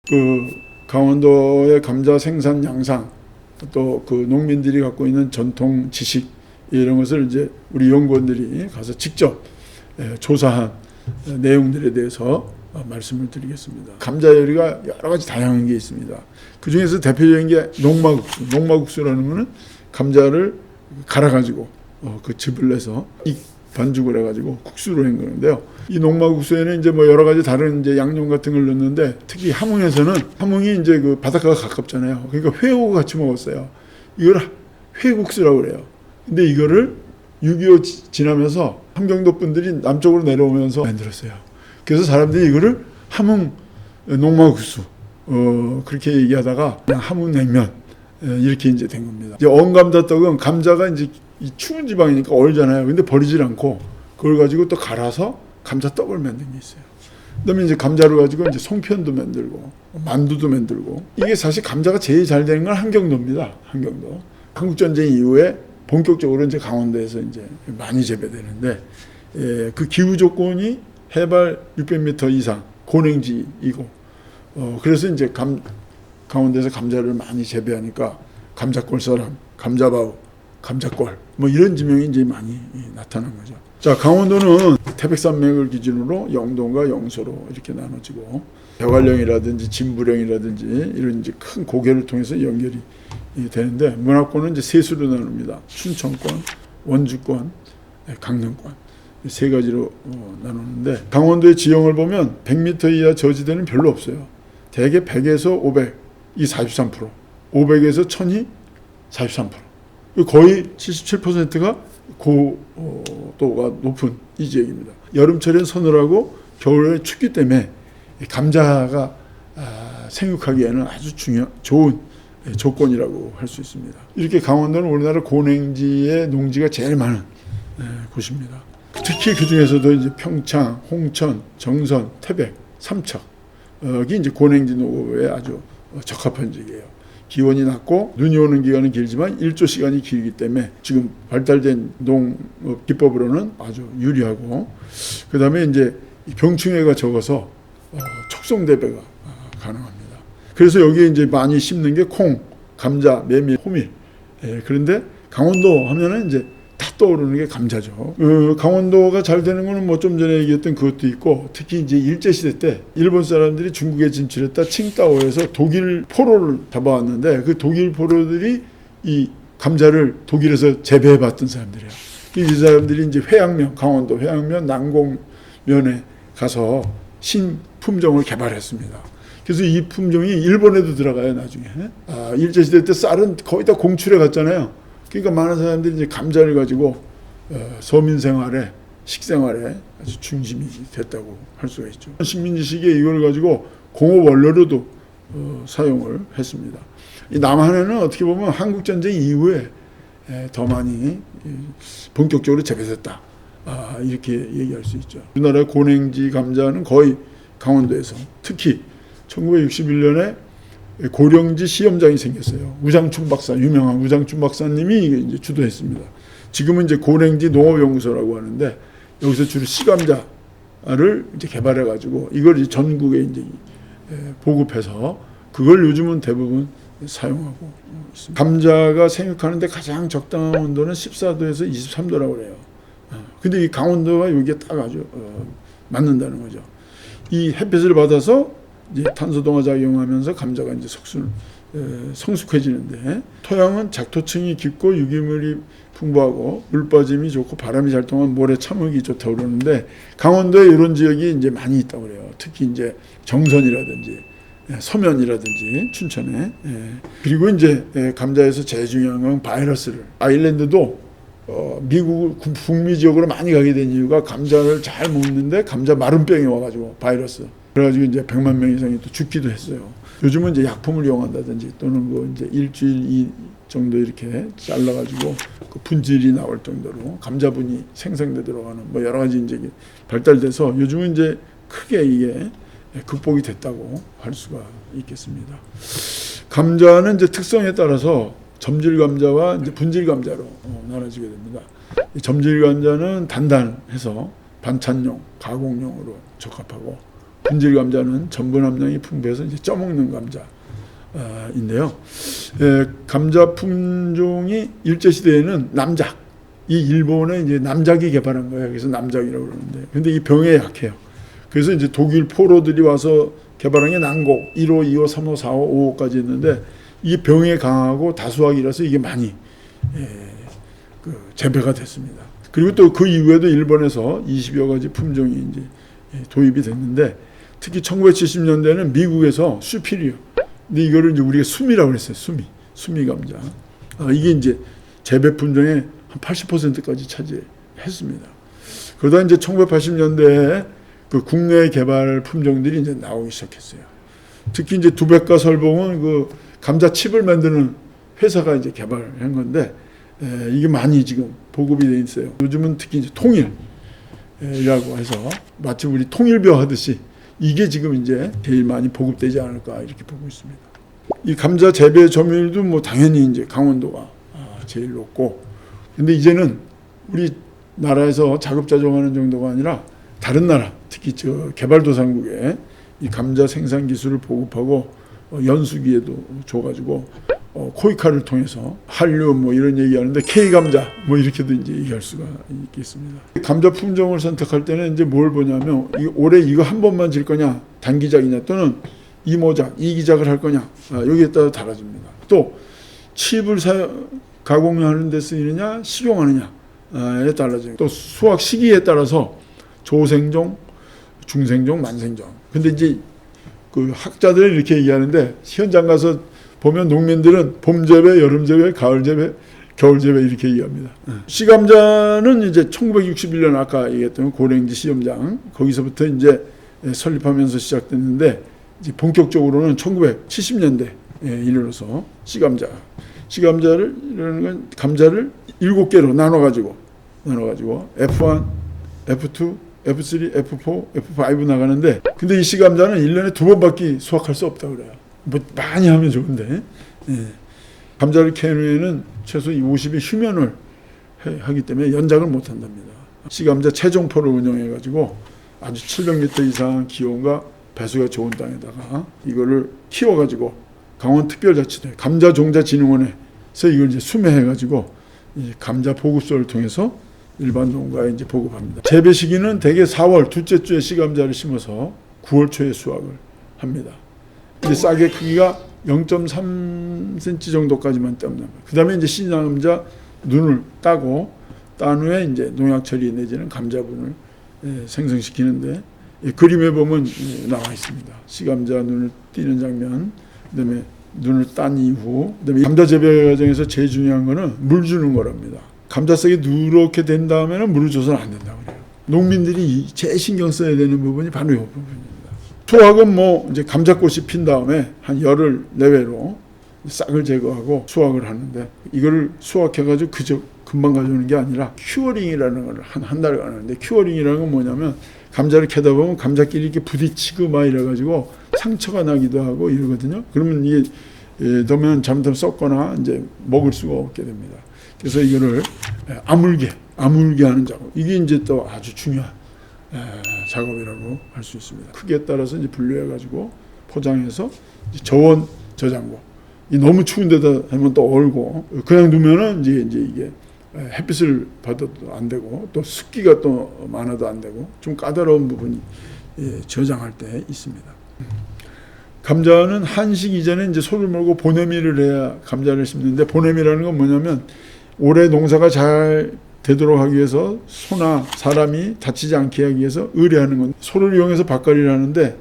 그 강원도의 감자 생산 양상, 또 그 농민들이 갖고 있는 전통 지식, 이런 것을 이제 우리 연구원들이 가서 직접 조사한 내용들에 대해서 말씀을 드리겠습니다. 감자 요리가 여러 가지 다양한 게 있습니다. 그 중에서 대표적인 게 농마국수. 농마국수라는 거는 감자를 갈아가지고 그 즙을 내서 반죽을 해가지고 국수로 한 거는데요. 이 농마국수에는 이제 뭐 여러 가지 다른 이제 양념 같은 걸 넣는데, 특히 함흥에서는, 함흥이 이제 그 바닷가가 가깝잖아요. 그러니까 회하고 같이 먹었어요. 이걸 회국수라고 그래요. 근데 이거를 6.25 지나면서 함경도 분들이 남쪽으로 내려오면서 만들었어요. 그래서 사람들이 이거를 함흥 농마국수 그렇게 얘기하다가 그냥 함흥냉면 이렇게 이제 된 겁니다. 이제 언감자떡은 감자가 이제 이 추운 지방이니까 얼잖아요. 근데 버리질 않고 그걸 가지고 또 갈아서 감자떡을 만든 게 있어요. 그다음에 이제 감자를 가지고 이제 송편도 만들고 만두도 만들고. 이게 사실 감자가 제일 잘 되는 건 함경도입니다. 함경도. 한국 전쟁 이후에 본격적으로 이제 강원도에서 이제 많이 재배되는데, 그 기후 조건이 해발 600m 이상 고냉지이고, 그래서 이제 강원도에서 감자를 많이 재배하니까 감자골 사람, 감자바우, 감자골 뭐 이런 지명이 이제 많이 나타난 거죠. 자, 강원도는 태백산맥을 기준으로 영동과 영서로 이렇게 나눠지고, 벼갈령이라든지 진부령이라든지 이런 이제 큰 고개를 통해서 연결이 되는데, 문화권은 이제 세 수로 나눕니다. 춘천권, 원주권, 강릉권, 세 가지로 나누는데, 강원도의 지형을 보면 100m 이하 저지대는 별로 없어요. 대개 100에서 500, 이 43%, 500에서 1000이 43%. 거의 77%가 고도가 높은 이 지역입니다. 여름철엔 서늘하고 겨울에 춥기 때문에 감자가 생육하기에는 아주 좋은 조건이라고 할 수 있습니다. 이렇게 강원도는 우리나라 고냉지의 농지가 제일 많은 곳입니다. 특히 그 중에서도 이제 평창, 홍천, 정선, 태백, 삼척이 이제 고냉지 농업에 아주 적합한 지역이에요. 기온이 낮고 눈이 오는 기간은 길지만 일조 시간이 길기 때문에 지금 발달된 농업 기법으로는 아주 유리하고, 그 다음에 이제 병충해가 적어서 촉송대배가 가능합니다. 그래서 여기에 이제 많이 심는 게 콩, 감자, 메밀, 호밀. 그런데 강원도 하면은 이제 다 떠오르는 게 감자죠. 강원도가 잘 되는 거는 뭐 좀 전에 얘기했던 그것도 있고, 특히 이제 일제시대 때 일본 사람들이 중국에 진출했다 칭다오에서 독일 포로를 잡아왔는데, 그 독일 포로들이 이 감자를 독일에서 재배해 봤던 사람들이에요. 이 사람들이 이제 회양면, 강원도 회양면 난공면에 가서 신품종을 개발했습니다. 그래서 이 품종이 일본에도 들어가요, 나중에. 일제시대 때 쌀은 거의 다 공출해 갔잖아요. 그러니까 많은 사람들이 이제 감자를 가지고 서민 생활에, 식생활에 아주 중심이 됐다고 할 수가 있죠. 식민지 시기에 이걸 가지고 공업 원료로도 사용을 했습니다. 이 남한에는 어떻게 보면 한국 전쟁 이후에 더 많이 본격적으로 재배됐다, 이렇게 얘기할 수 있죠. 우리나라 고냉지 감자는 거의 강원도에서, 특히 1961년에 고령지 시험장이 생겼어요. 우장춘 박사, 유명한 우장춘 박사님이 이제 주도했습니다. 지금은 이제 고냉지 농업연구소라고 하는데, 여기서 주로 씨감자를 이제 개발해가지고 이걸 이제 전국에 이제 보급해서 그걸 요즘은 대부분 사용하고 있습니다. 감자가 생육하는데 가장 적당한 온도는 14도에서 23도라고 그래요. 근데 이 강원도가 여기에 딱 아주 맞는다는 거죠. 이 햇빛을 받아서 이제 탄소동화 작용하면서 감자가 이제 성숙해지는데, 토양은 작토층이 깊고 유기물이 풍부하고 물 빠짐이 좋고 바람이 잘 통하면 모래 참흙이 좋다고 그러는데, 강원도에 이런 지역이 이제 많이 있다고 그래요. 특히 이제 정선이라든지 서면이라든지 춘천에. 그리고 이제 감자에서 제일 중요한 건 바이러스를, 아일랜드도 미국 북미 지역으로 많이 가게 된 이유가 감자를 잘 먹는데 감자 마른병이 와가지고 바이러스. 그래가지고 이제 100만 명 이상이 또 죽기도 했어요. 요즘은 이제 약품을 이용한다든지 또는 뭐 이제 일주일 정도 이렇게 잘라가지고 그 분질이 나올 정도로 감자분이 생성되도록 하는 뭐 여러 가지 이제 발달돼서 요즘은 이제 크게 이게 극복이 됐다고 할 수가 있겠습니다. 감자는 이제 특성에 따라서 점질 감자와 이제 분질 감자로 나눠지게 됩니다. 이 점질 감자는 단단해서 반찬용, 가공용으로 적합하고, 분질 감자는 전분 함량이 풍부해서 이제 쪄먹는 감자인데요. 감자 품종이 일제 시대에는 남작, 이 일본의 이제 남작이 개발한 거예요. 그래서 남작이라고 그러는데, 근데 이 병에 약해요. 그래서 이제 독일 포로들이 와서 개발한 게 난곡 1호, 2호, 3호, 4호, 5호까지 있는데 이게 병에 강하고 다수학이라서 이게 많이 재배가 됐습니다. 그리고 또 그 이후에도 일본에서 20여 가지 품종이 이제 도입이 됐는데, 특히 1970년대에는 미국에서 수피리오, 근데 이거를 이제 우리가 수미라고 그랬어요. 수미 감자. 이게 이제 재배 품종의 한 80%까지 차지했습니다. 그러다 이제 1980년대에 그 국내 개발 품종들이 이제 나오기 시작했어요. 특히 이제 두백과 설봉은 그 감자 칩을 만드는 회사가 이제 개발한 건데, 이게 많이 지금 보급이 돼 있어요. 요즘은 특히 이제 통일이라고 해서 마치 우리 통일벼 하듯이 이게 지금 이제 제일 많이 보급되지 않을까 이렇게 보고 있습니다. 이 감자 재배 점유율도 뭐 당연히 이제 강원도가 제일 높고, 근데 이제는 우리 나라에서 자급자족하는 정도가 아니라 다른 나라, 특히 저 개발도상국에 이 감자 생산 기술을 보급하고 연수기에도 줘가지고 코이카를 통해서 한류 뭐 이런 얘기하는데 K 감자 뭐 이렇게도 이제 얘기할 수가 있겠습니다. 감자 품종을 선택할 때는 이제 뭘 보냐면, 올해 이거 한 번만 질 거냐, 단기작이냐, 또는 이모작, 이기작을 할 거냐, 여기에 따라 달라집니다. 또 칩을 가공하는 데 쓰이느냐, 식용하느냐에 달라집니다. 또 수확 시기에 따라서 조생종, 중생종, 만생종. 근데 이제 그 학자들이 이렇게 얘기하는데, 현장 가서 보면 농민들은 봄 재배, 여름 재배, 가을 재배, 겨울 재배 이렇게 얘기합니다. 씨감자는 이제 1961년 아까 얘기했던 고랭지 시험장, 거기서부터 이제 설립하면서 시작됐는데, 이제 본격적으로는 1970년대에 이르러서 씨감자를 이라는 건 감자를 7개로 나눠가지고 F1, F2, F3, F4, F5 나가는데, 근데 이 씨감자는 1년에 2번밖에 수확할 수 없다고 그래요. 뭐 많이 하면 좋은데, 감자를 캐는 후에는 최소 50일 휴면을 하기 때문에 연작을 못 한답니다. 씨감자 최종포를 운영해가지고 아주 700m 이상 기온과 배수가 좋은 땅에다가 이거를 키워가지고 강원특별자치대 감자종자진흥원에서 이걸 이제 수매해가지고 이 감자 보급소를 통해서 일반 농가에 이제 보급합니다. 재배 시기는 대개 4월 둘째 주에 씨감자를 심어서 9월 초에 수확을 합니다. 이제 싹의 크기가 0.3cm 정도까지만 따면 그 다음에 이제 씨감자 눈을 따고, 딴 후에 이제 농약 처리 내지는 감자분을 생성시키는데, 그림에 보면 나와 있습니다. 씨감자 눈을 띄는 장면, 그다음에 눈을 딴 이후, 그다음에 감자 재배 과정에서 제일 중요한 거는 물 주는 거랍니다. 감자싹이 누렇게 된 다음에는 물을 줘서는 안 된다고 그래요. 농민들이 제일 신경 써야 되는 부분이 바로 이 부분입니다. 수확은 뭐 이제 감자꽃이 핀 다음에 한 열흘 내외로 싹을 제거하고 수확을 하는데, 이거를 수확해가지고 그저 금방 가져오는 게 아니라 큐어링이라는 걸 한 달간 하는데, 큐어링이라는 건 뭐냐면 감자를 캐다 보면 감자끼리 이렇게 부딪히고 막 이래가지고 상처가 나기도 하고 이러거든요. 그러면 이게 너면 잘못하면 썩거나 이제 먹을 수가 없게 됩니다. 그래서 이거를 아물게 하는 작업, 이게 이제 또 아주 중요한 작업이라고 할 수 있습니다. 크기에 따라서 이제 분류해가지고 포장해서 저온 저장고, 이 너무 추운 데다 하면 또 얼고, 그냥 두면은 이제 이게 햇빛을 받아도 안 되고, 또 습기가 또 많아도 안 되고, 좀 까다로운 부분이 저장할 때 있습니다. 감자는 한식 이전에 이제 소를 몰고 보내미를 해야 감자를 심는데, 보내미라는 건 뭐냐면 올해 농사가 잘 되도록 하기 위해서 소나 사람이 다치지 않게 하기 위해서 의뢰하는 건, 소를 이용해서 밭갈이를 하는데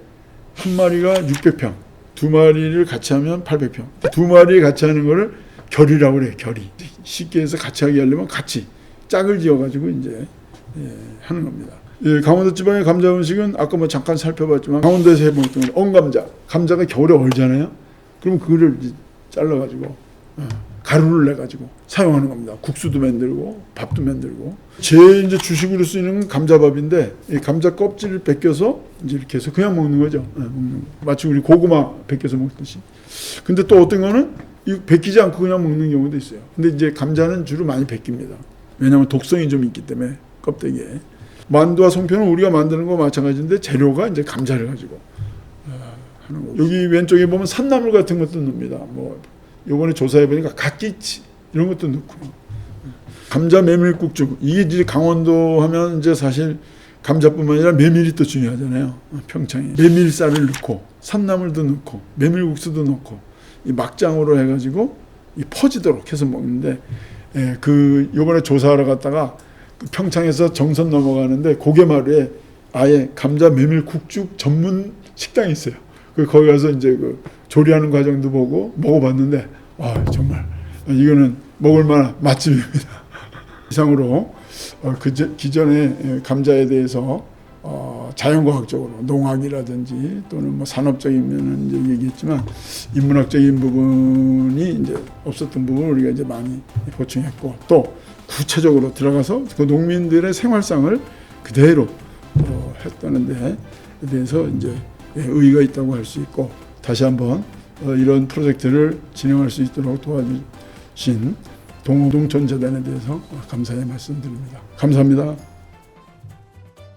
한 마리가 600평, 두 마리를 같이 하면 800평, 두 마리 같이 하는 거를 결이라고 그래요. 결이. 쉽게 해서 같이 하게 하려면 같이 짝을 지어가지고 이제 하는 겁니다. 강원도 지방의 감자 음식은 아까 뭐 잠깐 살펴봤지만, 강원도에서 해먹던 언감자, 감자가 겨울에 얼잖아요. 그럼 그거를 잘라가지고 가루를 내가지고 사용하는 겁니다. 국수도 만들고 밥도 만들고. 제일 이제 주식으로 쓰이는 건 감자밥인데, 이 감자 껍질을 벗겨서 이제 이렇게 해서 그냥 먹는 거죠. 마치 우리 고구마 벗겨서 먹듯이. 근데 또 어떤 거는 이 벗기지 않고 그냥 먹는 경우도 있어요. 근데 이제 감자는 주로 많이 벗깁니다. 왜냐하면 독성이 좀 있기 때문에 껍데기에. 만두와 송편은 우리가 만드는 거 마찬가지인데 재료가 이제 감자를 가지고 하는 거고. 여기 왼쪽에 보면 산나물 같은 것도 넣습니다. 뭐 요번에 조사해 보니까 갓김치 이런 것도 넣고. 감자 메밀국죽, 이게 이제 강원도 하면 이제 사실 감자뿐만 아니라 메밀이 또 중요하잖아요. 평창에 메밀쌀을 넣고 산나물도 넣고 메밀국수도 넣고 이 막장으로 해가지고 이 퍼지도록 해서 먹는데, 그 요번에 조사하러 갔다가 그 평창에서 정선 넘어가는데 고개마루에 아예 감자 메밀국죽 전문 식당이 있어요. 그 거기 가서 이제 그 조리하는 과정도 보고 먹어봤는데 정말 이거는 먹을 만한 맛집입니다. 이상으로 기존에 감자에 대해서 자연과학적으로 농학이라든지 또는 뭐 산업적인 면은 이제 얘기했지만 인문학적인 부분이 이제 없었던 부분을 우리가 이제 많이 보충했고, 또 구체적으로 들어가서 그 농민들의 생활상을 그대로 했다는 데에 대해서 이제 의의가 있다고 할 수 있고, 다시 한번 이런 프로젝트를 진행할 수 있도록 도와주신 동호동촌재단에 대해서 감사의 말씀드립니다. 감사합니다.